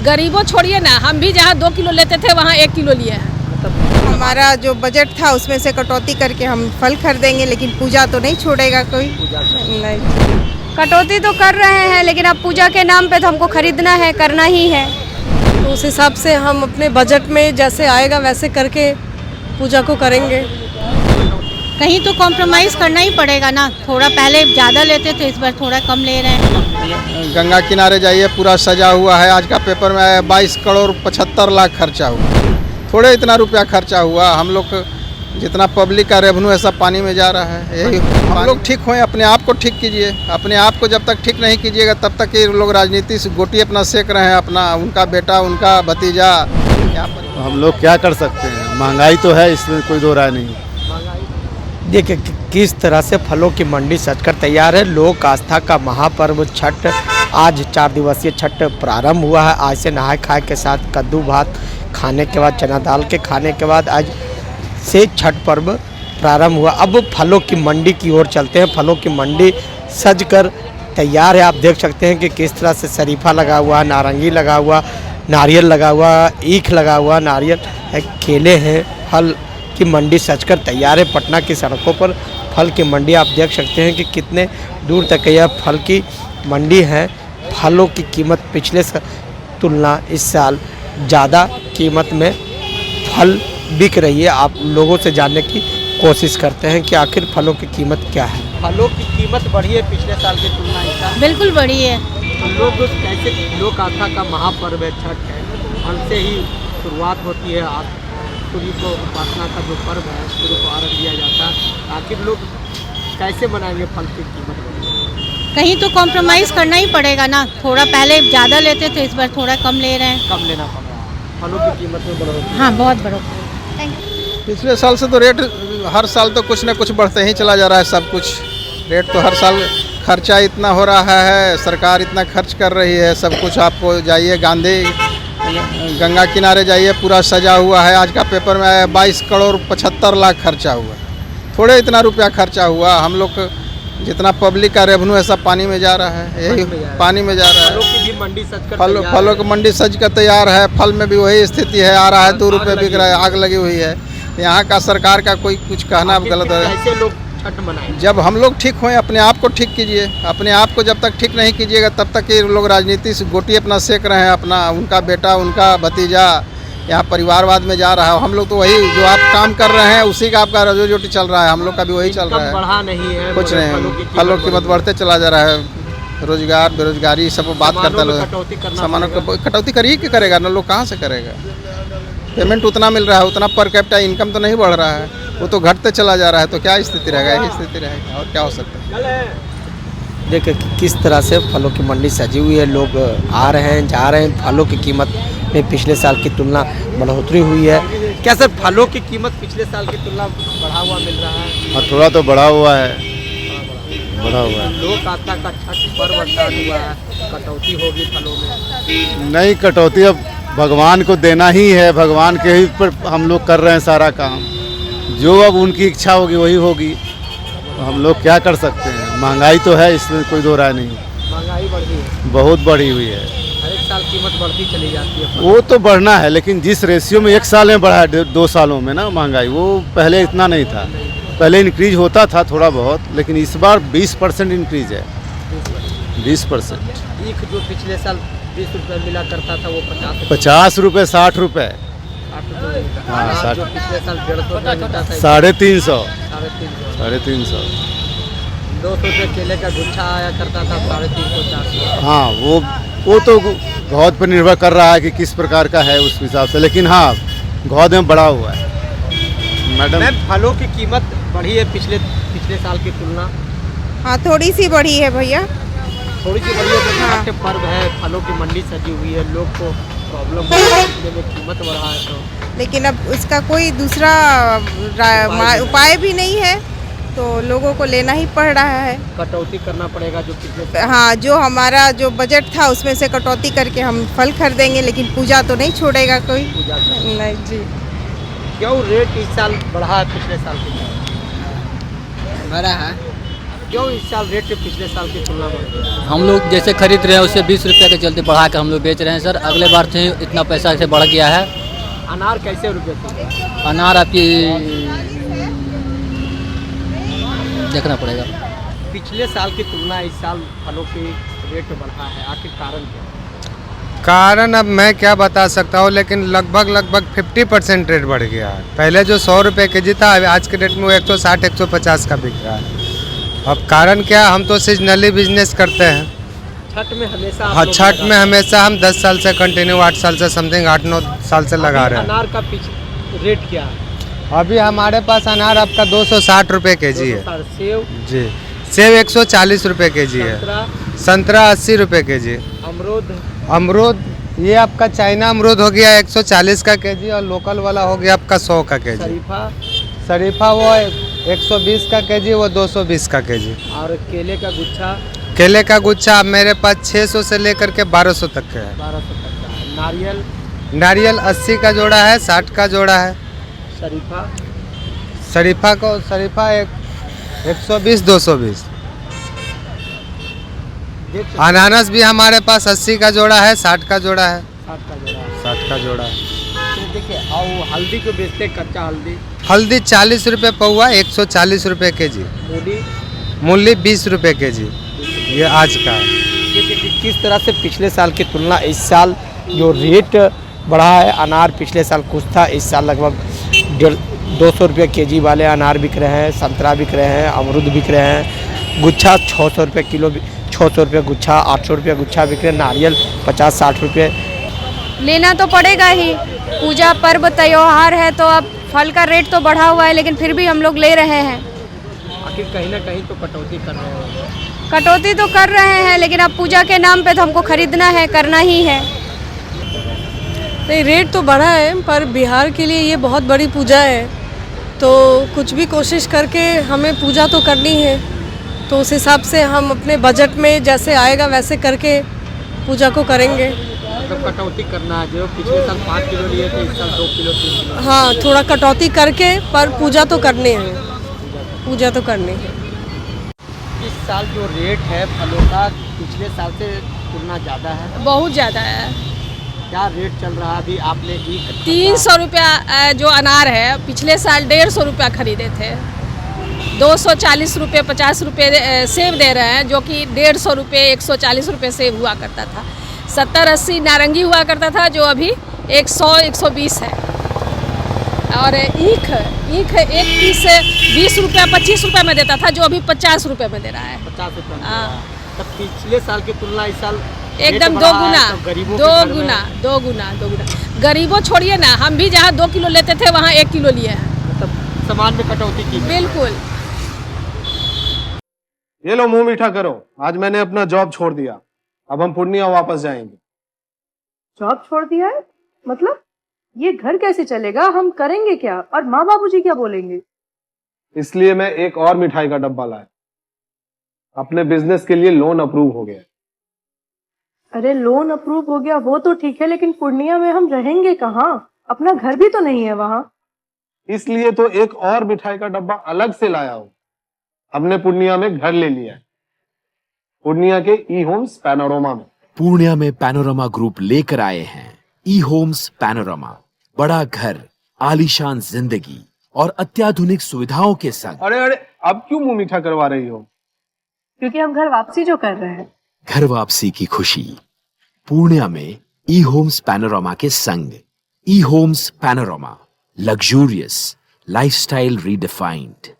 गरीबों छोड़िए ना, हम भी जहाँ 2 किलो लेते थे वहाँ 1 किलो लिए हैं। हमारा जो बजट था उसमें से कटौती करके हम फल खरीदेंगे, लेकिन पूजा तो नहीं छोड़ेगा कोई। नहीं, कटौती तो कर रहे हैं, लेकिन अब पूजा के नाम पे तो हमको खरीदना है, करना ही है। तो उस हिसाब से हम अपने बजट में जैसे आएगा वैसे करके पूजा को करेंगे। कहीं तो कॉम्प्रोमाइज़ करना ही पड़ेगा ना, थोड़ा पहले ज़्यादा लेते थे, इस बार थोड़ा कम ले रहे हैं। गंगा किनारे जाइए, पूरा सजा हुआ है। आज का पेपर में आया 22 करोड़ 75 लाख खर्चा हुआ। थोड़े इतना रुपया खर्चा हुआ। हम लोग जितना पब्लिक का रेवेन्यू है सब पानी में जा रहा है। यही हम लोग ठीक हों, अपने आप को ठीक कीजिए। अपने आप को जब तक ठीक नहीं कीजिएगा तब तक ये लोग राजनीति से गोटी अपना सेक रहे हैं, अपना उनका बेटा उनका भतीजा। यहाँ पर हम लोग क्या कर सकते हैं, महंगाई तो है, इसमें कोई दो राय नहीं। देखिए किस तरह से फलों की मंडी सजकर तैयार है। लोक आस्था का महापर्व छठ, आज 4 दिवसीय छठ प्रारंभ हुआ है। आज से नहाय खाए के साथ कद्दू भात खाने के बाद, चना दाल के खाने के बाद आज से छठ पर्व प्रारंभ हुआ। अब फलों की मंडी की ओर चलते हैं। फलों की मंडी सजकर तैयार है। आप देख सकते हैं कि किस तरह से शरीफा लगा हुआ, नारंगी लगा हुआ, नारियल लगा हुआ, ईख लगा हुआ, नारियल केले हैं। फल की मंडी सजकर तैयार है। पटना की सड़कों पर फल की मंडी आप देख सकते हैं कि कितने दूर तक यह फल की मंडी है। फलों की कीमत पिछले तुलना इस साल ज़्यादा कीमत में फल बिक रही है। आप लोगों से जानने की कोशिश करते हैं कि आखिर फलों की कीमत क्या है। फलों की कीमत बढ़ी है पिछले साल की तुलना इस साल? बिल्कुल बड़ी है। लोग कैसे, लोक आस्था का महापर्व है छठ है, फल से ही शुरुआत होती है। आप सूर्य को उपासना का जो पर्व है, सूर्य को अर्घ दिया जाता है। आखिर लोग कैसे बनाएंगे फल की कीमत? कहीं तो कॉम्प्रोमाइज़ करना ही पड़ेगा ना, थोड़ा पहले ज़्यादा लेते थे, इस बार थोड़ा कम ले रहे हैं। कम लेना पड़ रहा है। फलों की कीमत में बढ़ोतरी? हाँ, बहुत बढ़ोतरी। पिछले साल से तो रेट हर साल तो कुछ न कुछ बढ़ते ही चला जा रहा है। सब कुछ रेट तो हर साल, खर्चा इतना हो रहा है, सरकार इतना खर्च कर रही है। सब कुछ आपको जाइए गंगा किनारे जाइए, पूरा सजा हुआ है। आज का पेपर में आया 22 करोड़ 75 लाख खर्चा हुआ। थोड़े इतना रुपया खर्चा हुआ। हम लोग जितना पब्लिक का रेवेन्यू है सब पानी में जा रहा है। यही पानी में जा रहा है। फलों की भी मंडी सजकर फलों की मंडी सज कर तैयार है। फल में भी वही स्थिति है। आ रहा है 2 रुपये बिक रहा है, आग लगी हुई है। यहाँ का सरकार का कोई कुछ कहना गलत है। कैसे लोग छठ मनाएं? जब हम लोग ठीक हों, अपने आप को ठीक कीजिए। अपने आप को जब तक ठीक नहीं कीजिएगा तब तक ये लोग राजनीति से गोटी अपना सेक रहे हैं, अपना उनका बेटा उनका भतीजा। यहाँ परिवारवाद में जा रहा है। हम लोग तो वही जो आप काम कर रहे हैं उसी का आपका रोजी रोटी चल रहा है। हम लोग का भी वही चल रहा है। बढ़ा नहीं है कुछ नहीं, फलों की कीमत बढ़ते चला जा रहा है। रोजगार बेरोजगारी सब बात करता है। सामानों को कटौती करिए कि करेगा ना, लोग कहाँ से करेगा। पेमेंट उतना मिल रहा है, उतना पर कैपिटा इनकम तो नहीं बढ़ रहा है, वो तो घटते चला जा रहा है। तो क्या स्थिति रहेगा? यही स्थिति रहेगी और क्या हो सकता है। देखिए किस तरह से फलों की मंडी सजी हुई है। लोग आ रहे हैं, जा रहे हैं। फलों की कीमत में पिछले साल की तुलना बढ़ोतरी हुई है। क्या सर, फलों की कीमत पिछले साल की तुलना बढ़ा हुआ मिल रहा है? हाँ, थोड़ा तो बढ़ा हुआ है, बढ़ा हुआ है। लोक आस्था का छठ पर्व स्टार्ट हुआ है, कटौती होगी फलों में? नहीं, कटौती अब भगवान को देना ही है। भगवान के ही पर हम लोग कर रहे हैं सारा काम। जो अब उनकी इच्छा होगी वही होगी। हम लोग क्या कर सकते हैं, महंगाई तो है, इसमें कोई दो राय नहीं। महंगाई बढ़ी है, बहुत बढ़ी हुई है। हर एक साल कीमत बढ़ती चली जाती है। वो तो बढ़ना है, लेकिन जिस रेशियो में 1 साल में बढ़ा है 2 सालों में ना महंगाई, वो पहले इतना नहीं था। पहले इंक्रीज होता था थोड़ा बहुत, लेकिन इस बार 20% इंक्रीज है। 20%। ईख जो पिछले साल 20 रुपये मिला करता था वो 50 रुपये 60 रुपये। हाँ, 60। जो पिछले साल 150 रुपये मिलता था 350। 350। 200 रुपये केले का गुच्छा आया करता था 350-400। हाँ, वो तो घौद पर निर्भर कर रहा है कि किस प्रकार का है उस हिसाब से। लेकिन हाँ, घौद में बढ़ा हुआ है। मैडम, फलों की कीमत बढ़ी है पिछले साल की तुलना? हाँ, थोड़ी सी बढ़ी है भैया। थोड़ी सी बढ़ी है। तो हाँ। छठ पर्व है, फलों की मंडी सजी हुई है, लोग को प्रॉब्लम हो रही है, में कीमत बढ़ा है तो। लेकिन अब उसका कोई दूसरा उपाय भी नहीं है, तो लोगों को लेना ही पड़ रहा है। कटौती करना पड़ेगा जो पिछले। हाँ, जो हमारा जो बजट था उसमें से कटौती करके हम फल खरीदेंगे, लेकिन पूजा तो नहीं छोड़ेगा कोई। पूजा नहीं जी। क्यों रेट इस साल बढ़ा है पिछले साल के? बढ़ा है। क्यों इस साल रेट पिछले साल की तुलना में? हम लोग जैसे खरीद रहे हैं उससे 20 रुपये के चलते बढ़ा कर हम लोग बेच रहे हैं सर। अगले बार से इतना पैसा से बढ़ गया है। अनार कैसे रुपये थे? अनार आपकी देखना पड़ेगा। पिछले साल की तुलना इस साल फलों की रेट बढ़ा है, आखिर कारण क्या? कारण अब मैं क्या बता सकता हूँ, लेकिन लगभग 50% रेट बढ़ गया है। पहले जो 100 रुपये के जी था, आज के डेट में वो 160-150 का बिक रहा है। अब कारण क्या, हम तो सीजनली बिजनेस करते हैं। छठ में हमेशा हाँ, छठ में हमेशा हम 10 साल से कंटिन्यू, 8 साल से समथिंग 8-9 साल से लगा रहे हैं। अनार का रेट क्या है? अभी हमारे पास अनार आपका 260 रुपये के जी है। सेव? जी, सेव 140 रुपये के जी है। संतरा 80 रुपये के जी। अमरूद ये आपका चाइना अमरूद हो गया 140 का के जी, और लोकल वाला हो गया आपका 100 का के जी। शरीफा वो 120 का के जी, वो 220 का के जी। और केले का गुच्छा? केले का गुच्छा मेरे पास 600 से लेकर के 1200 तक का है। 1200 तक का है। नारियल 80 का जोड़ा है, 60 का जोड़ा है। शरीफा 120-220। अनानास भी हमारे पास 80 का जोड़ा है, 60 का जोड़ा है। 60 का जोड़ा है। तो देखिए, और हल्दी को बेचते हैं, कच्चा हल्दी 40 रुपये पौवा, 140 रुपये के जी। मूली 20 रुपये के जी। ये आज का है। किस तरह से पिछले साल की तुलना इस साल जो रेट बढ़ा है, अनार पिछले साल कुछ था, इस साल लगभग 200 रुपये के जी वाले अनार बिक रहे हैं, संतरा बिक रहे हैं, अमरूद बिक रहे हैं, गुच्छा 600 रुपये किलो, 600 रुपये गुच्छा, 800 रुपये गुच्छा बिक रहे हैं, नारियल 50-60 रुपये। लेना तो पड़ेगा ही, पूजा पर्व त्योहार है तो अब फल का रेट तो बढ़ा हुआ है, लेकिन फिर भी हम लोग ले रहे हैं। आखिर कहीं ना कहीं तो कटौती कर रहे हैं। कटौती तो कर रहे हैं, लेकिन अब पूजा के नाम पे तो हमको खरीदना है, करना ही है। नहीं, रेट तो बढ़ा है, पर बिहार के लिए ये बहुत बड़ी पूजा है, तो कुछ भी कोशिश करके हमें पूजा तो करनी है। तो उस हिसाब से हम अपने बजट में जैसे आएगा वैसे करके पूजा को करेंगे। तो कटौती करना है, जो पिछले साल 5 किलो लिए थे, इस साल 2 किलो 3 किलो। हाँ, थोड़ा कटौती करके, पर पूजा तो करनी है, पूजा तो करनी है। इस साल जो रेट है फलों का पिछले साल से तुलना ज़्यादा है। बहुत ज़्यादा है। क्या रेट चल रहा है अभी? आपने 300 रुपया जो अनार है, पिछले साल 150 रुपया खरीदे थे। 240 रुपये 50 रुपये सेब दे रहे हैं, जो कि 150 रुपये 140 रुपये सेब हुआ करता था। 70-80 नारंगी हुआ करता था, जो अभी 100-120 है। और ईख एक पीस 20 रुपया 25 रुपये में देता था, जो अभी 50 रुपये में दे रहा है। 50 रुपये। हाँ, तब पिछले साल की तुलना इस साल एकदम दो गुना। गरीबों छोड़िए ना, हम भी जहाँ 2 किलो लेते थे वहाँ 1 किलो लिए हैं। मतलब सामान में कटौती की? बिल्कुल। ये लो, मुंह मीठा करो। आज मैंने अपना जॉब छोड़ दिया, अब हम पूर्णिया वापस जाएंगे। जॉब छोड़ दिया है? मतलब ये घर कैसे चलेगा? हम करेंगे क्या? और माँ बाबूजी क्या बोलेंगे? इसलिए मैं एक और मिठाई का डब्बा लाया। अपने बिजनेस के लिए लोन अप्रूव हो गया। अरे लोन अप्रूव हो गया वो तो ठीक है, लेकिन पूर्णिया में हम रहेंगे कहाँ? अपना घर भी तो नहीं है वहाँ। इसलिए तो एक और मिठाई का डब्बा अलग से लाया हूँ। हमने पूर्णिया में घर ले लिया है, पूर्णिया के ई होम्स पैनोरमा में। पूर्णिया में पैनोरमा ग्रुप लेकर आए हैं ई होम्स पैनोरमा। बड़ा घर, आलीशान जिंदगी और अत्याधुनिक सुविधाओं के संग। अरे अब क्यों मुंह मीठा करवा रही हो? क्योंकि हम घर वापसी जो कर रहे हैं। घर वापसी की खुशी पूर्णिया में ई होम्स पैनोरमा के संग। E homes panorama, luxurious lifestyle redefined.